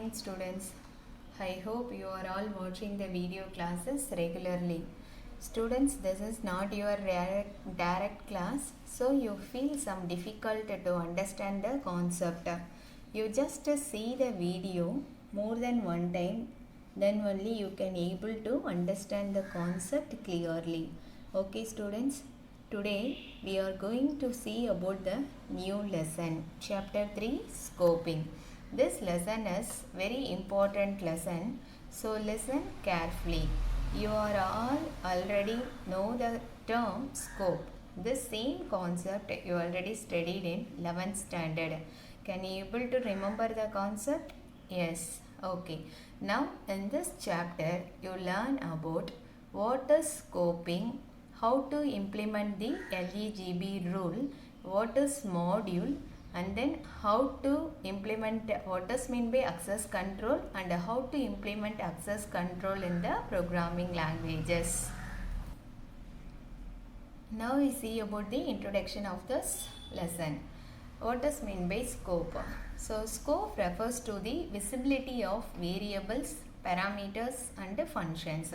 morning students. I hope you are all watching the video classes regularly. Students, this is not your direct class, so you feel some difficult to understand the concept. You just see the video more than one time, then only you can able to understand the concept clearly. Okay students, today we are going to see about the new lesson, chapter 3, scoping. This lesson is very important lesson, so listen carefully. You are all already know the term scope. This same concept you already studied in 11th standard. Can you able to remember the concept? Yes. Okay. Now in this chapter you learn about what is scoping, how to implement the LEGB rule, what is module, and then how to implement what is mean by access control and how to implement access control in the programming languages. Now we see about the introduction of this lesson. What is mean by scope? So scope refers to the visibility of variables, parameters and functions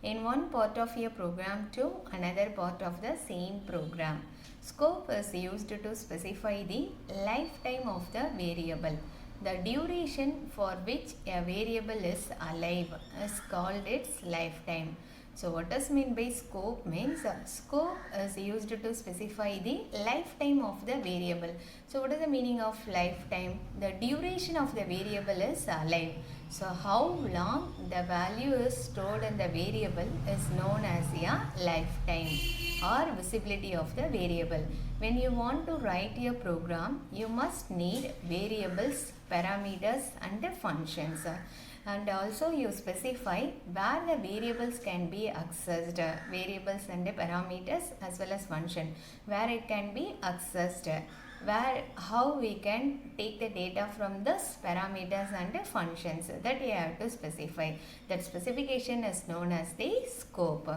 in one part of a program to another part of the same program. Scope is used to specify the lifetime of the variable. The duration for which a variable is alive is called its lifetime. So what does mean by scope means scope is used to specify the lifetime of the variable. So what is the meaning of lifetime? The duration of the variable is alive. So how long the value is stored in the variable is known as a lifetime or visibility of the variable. When you want to write a program, you must need variables, parameters and functions. And also you specify where the variables can be accessed, variables and parameters as well as function, where it can be accessed, where how we can take the data from this parameters and functions, that you have to specify. That specification is known as the scope.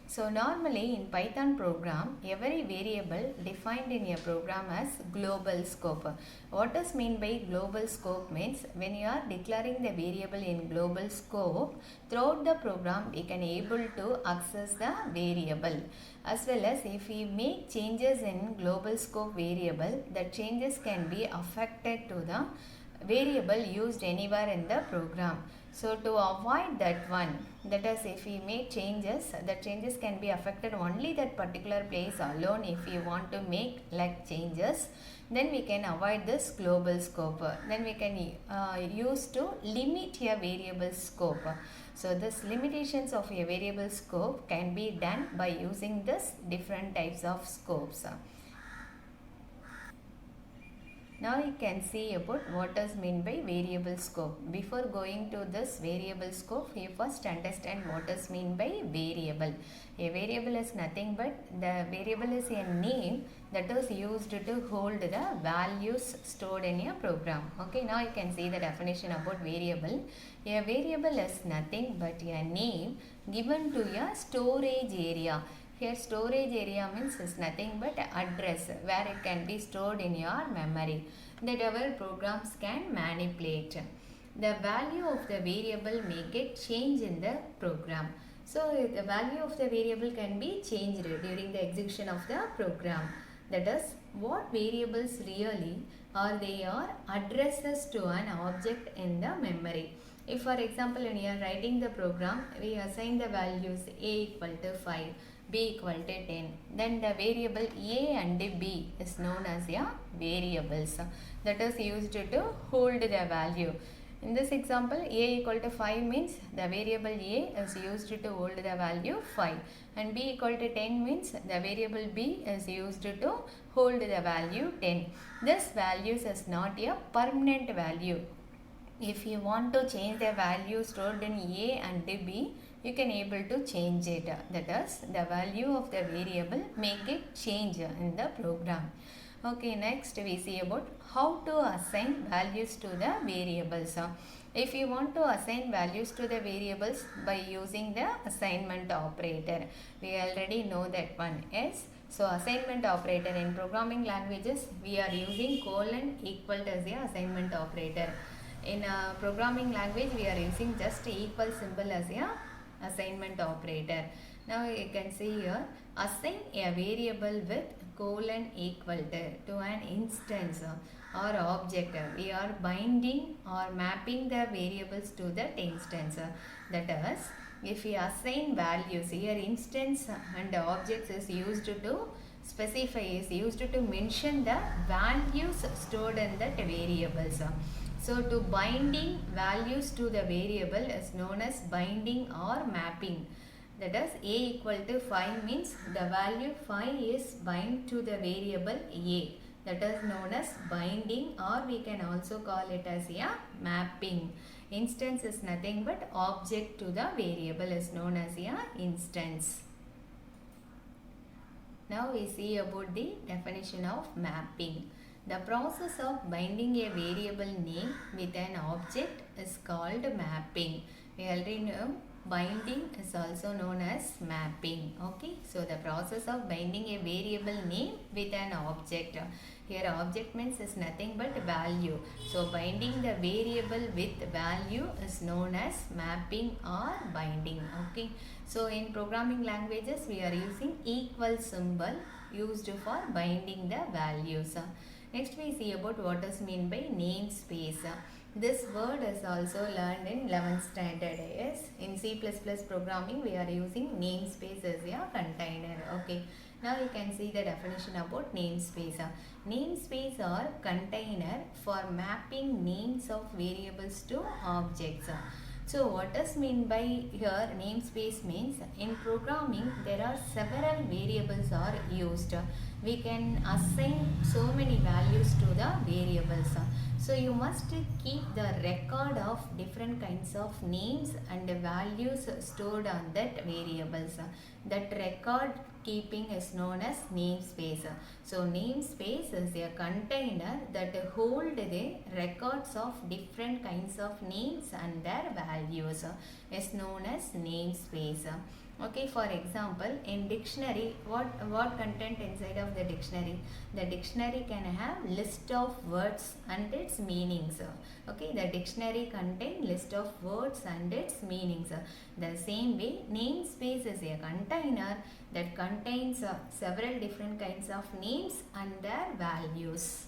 So normally in Python program, every variable defined in a program as global scope. What does mean by global scope means when you are declaring the variable in global scope, throughout the program we can able to access the variable. As well as if we make changes in global scope variable, the changes can be affected to the variable used anywhere in the program. So to avoid that one, that is if we make changes, the changes can be affected only that particular place alone. If we want to make like changes, then we can avoid this global scope. Then we can use to limit a variable scope. So this limitations of a variable scope can be done by using this different types of scopes. Now you can see about what is meant by variable scope. Before going to this variable scope, you first understand what is meant by variable. A variable is nothing but the variable is a name that is used to hold the values stored in a program. Okay, now you can see the definition about variable. A variable is nothing but a name given to a storage area. Here storage area means is nothing but address where it can be stored in your memory that our programs can manipulate. The value of the variable may get changed in the program. So the value of the variable can be changed during the execution of the program. That is what variables really are, they are addresses to an object in the memory. If for example when you are writing the program, we assign the values a equal to 5, b equal to 10. Then the variable a and b is known as a variables that is used to hold the value. In this example, a equal to 5 means the variable a is used to hold the value 5 and b equal to 10 means the variable b is used to hold the value 10. This values is not a permanent value. If you want to change the value stored in a and b, you can able to change it. That is, the value of the variable may get changed in the program. Okay, next we see about how to assign values to the variables. If you want to assign values to the variables by using the assignment operator, we already know that one. Yes. So assignment operator in programming languages, we are using colon equal to as the assignment operator. In a programming language, we are using just equal symbol as a assignment operator. Now you can see here, assign a variable with colon equal to an instance or object. We are binding or mapping the variables to that instance. That is, if we assign values, here instance and objects is used to specify, is used to mention the values stored in that variables. So to binding values to the variable is known as binding or mapping. That is, a equal to 5 means the value 5 is bind to the variable a. That is known as binding, or we can also call it as a mapping. Instance is nothing but object to the variable is known as a instance. Now we see about the definition of mapping. The process of binding a variable name with an object is called mapping. We already know binding is also known as mapping. Okay, so the process of binding a variable name with an object. Here object means is nothing but value. So binding the variable with value is known as mapping or binding. Okay, so in programming languages we are using equal symbol used for binding the values. Next we see about what is mean by namespace. This word is also learned in 11th standard. Yes, in C++ programming we are using namespace as a container. Okay, now you can see the definition about namespace. Namespace or container for mapping names of variables to objects. So what does mean by here namespace means in programming there are several variables are used. We can assign so many values to the variables. So you must keep the record of different kinds of names and values stored on that variables. That record keeping is known as namespace. So namespace is a container that hold the records of different kinds of names and their values is known as namespace. Okay, for example, in dictionary, what content inside of the dictionary? The dictionary can have list of words and its meanings. Okay, the dictionary contain list of words and its meanings. The same way, namespace is a container that contains several different kinds of names and their values.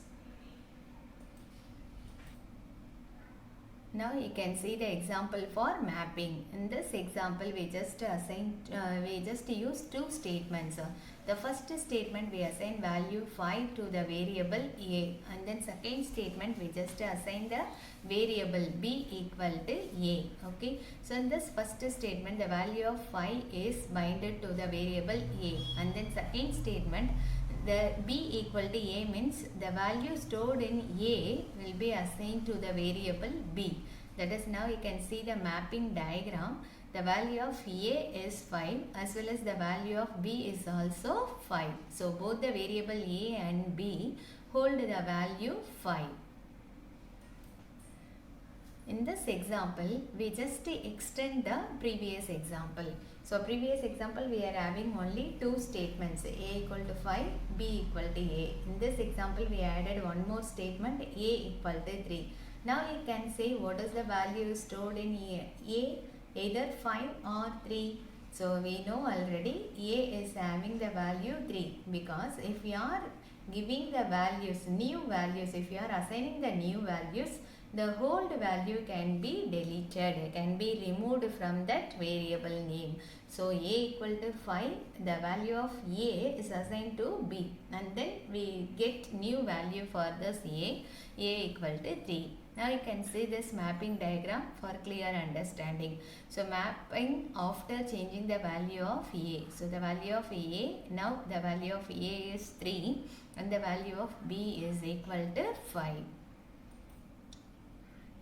Now you can see the example for mapping. In this example, we just use two statements. The first statement we assign value 5 to the variable a, and then second statement we just assign the variable b equal to a. Okay. So in this first statement, the value of 5 is binded to the variable a, and then second statement, the b equal to a means the value stored in a will be assigned to the variable b. That is, now you can see the mapping diagram. The value of a is 5 as well as the value of b is also 5. So both the variable a and b hold the value 5. In this example, we just extend the previous example. So previous example we are having only two statements, a equal to 5, b equal to a. In this example we added one more statement, a equal to 3. Now you can say what is the value stored in a either 5 or 3. So we know already a is having the value 3, because if we are giving the values, new values, if you are assigning the new values, the old value can be deleted, can be removed from that variable name. So a equal to 5, the value of a is assigned to b, and then we get new value for this a equal to 3. Now you can see this mapping diagram for clear understanding. So mapping after changing the value of a. So the value of a, now the value of a is 3 and the value of b is equal to 5.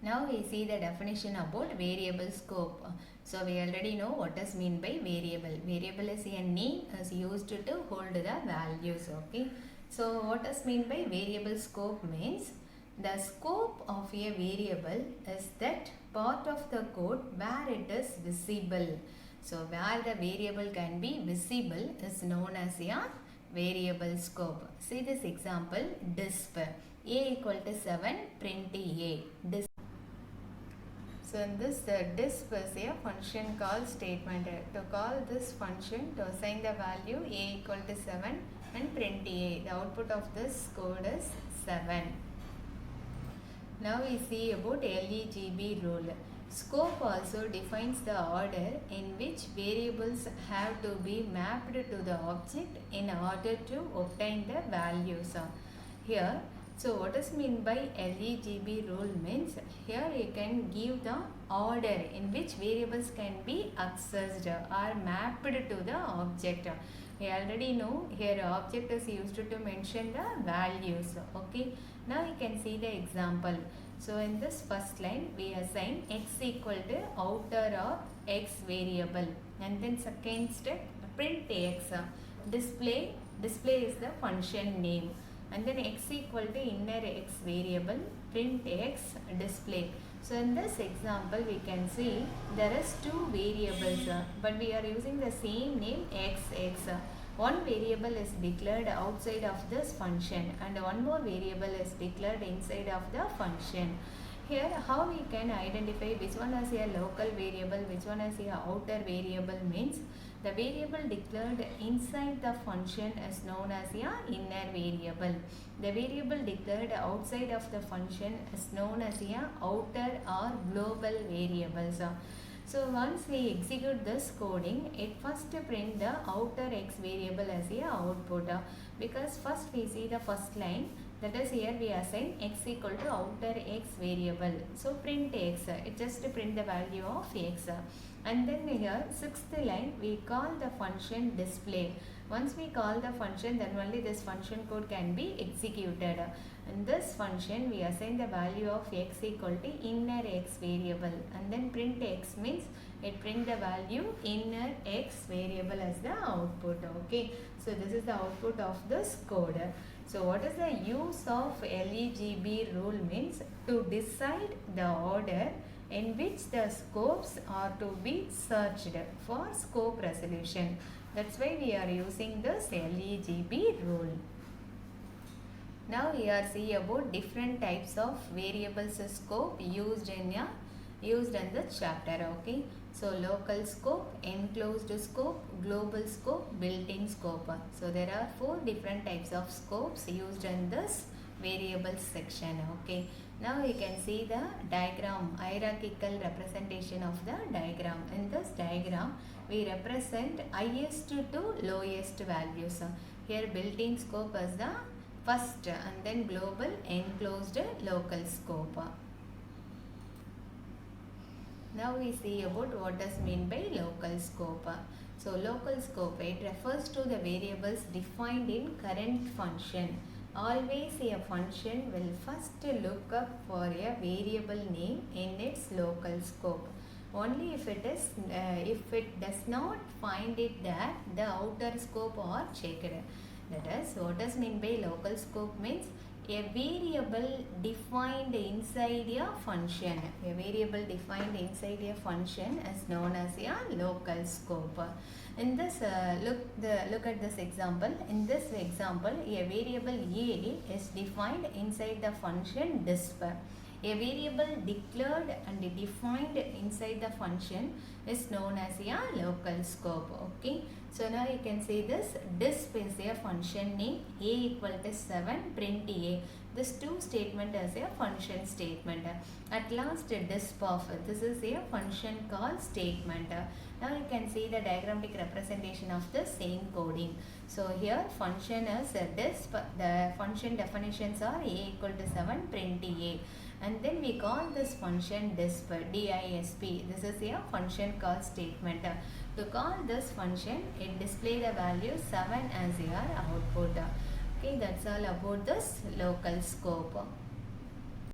Now we see the definition about variable scope. So we already know what is mean by variable. Variable is a name is used to hold the values. Okay. So what is mean by variable scope means the scope of a variable is that part of the code where it is visible. So where the variable can be visible is known as a variable scope. See this example, disp. A equal to 7, print a. Disp. So in this disp is a function call statement. To call this function, to assign the value a equal to 7 and print a. The output of this code is 7. Now we see about LEGB rule. Scope also defines the order in which variables have to be mapped to the object in order to obtain the values. Here, so what is meant by LEGB rule means here you can give the order in which variables can be accessed or mapped to the object. We already know here object is used to mention the values. Okay. Now you can see the example. So in this first line we assign x equal to outer of x variable, and then second step print x. Display is the function name, and then x equal to inner x variable, print x display. So in this example we can see there is two variables, but we are using the same name x. One variable is declared outside of this function and one more variable is declared inside of the function. Here how we can identify which one is a local variable, which one is a outer variable means the variable declared inside the function is known as a inner variable. The variable declared outside of the function is known as a outer or global variables. So once we execute this coding, it first print the outer x variable as a output, because first we see the first line, that is here we assign x equal to outer x variable. So print x, it just print the value of x. And then here sixth line we call the function display. Once we call the function, then only this function code can be executed. In this function we assign the value of x equal to inner x variable, and then print x means it print the value inner x variable as the output. Okay, so this is the output of this code. So what is the use of LEGB rule means to decide the order in which the scopes are to be searched for scope resolution. That's why we are using this LEGB rule. Now we are see about different types of variables scope used in the chapter. Okay, so local scope, enclosed scope, global scope, built-in scope. So there are 4 different types of scopes used in this variables section. Okay, now you can see the diagram, hierarchical representation of the diagram. In this diagram we represent highest to lowest values. Here built-in scope is the first, and then global, enclosed, local scope. Now we see about what is meant by local scope. So local scope, it refers to the variables defined in current function. Always a function will first look up for a variable name in its local scope. Only if it does not find it there, the outer scope are checked. That is, what does mean by local scope means a variable defined inside a function. A variable defined inside a function is known as a local scope. In this look at this example. In this example, a variable a is defined inside the function disp. A variable declared and defined inside the function is known as a local scope. Okay, so now you can see this disp is a function name, a equal to 7, print a. This two statement is a function statement. At last disp of, this is a function call statement. Now you can see the diagrammatic representation of the same coding. So here function is a disp, the function definitions are a equal to 7, print a. And then we call this function disp, disp. This is a function call statement. To call this function, it display the value 7 as your output. Okay, that's all about this local scope.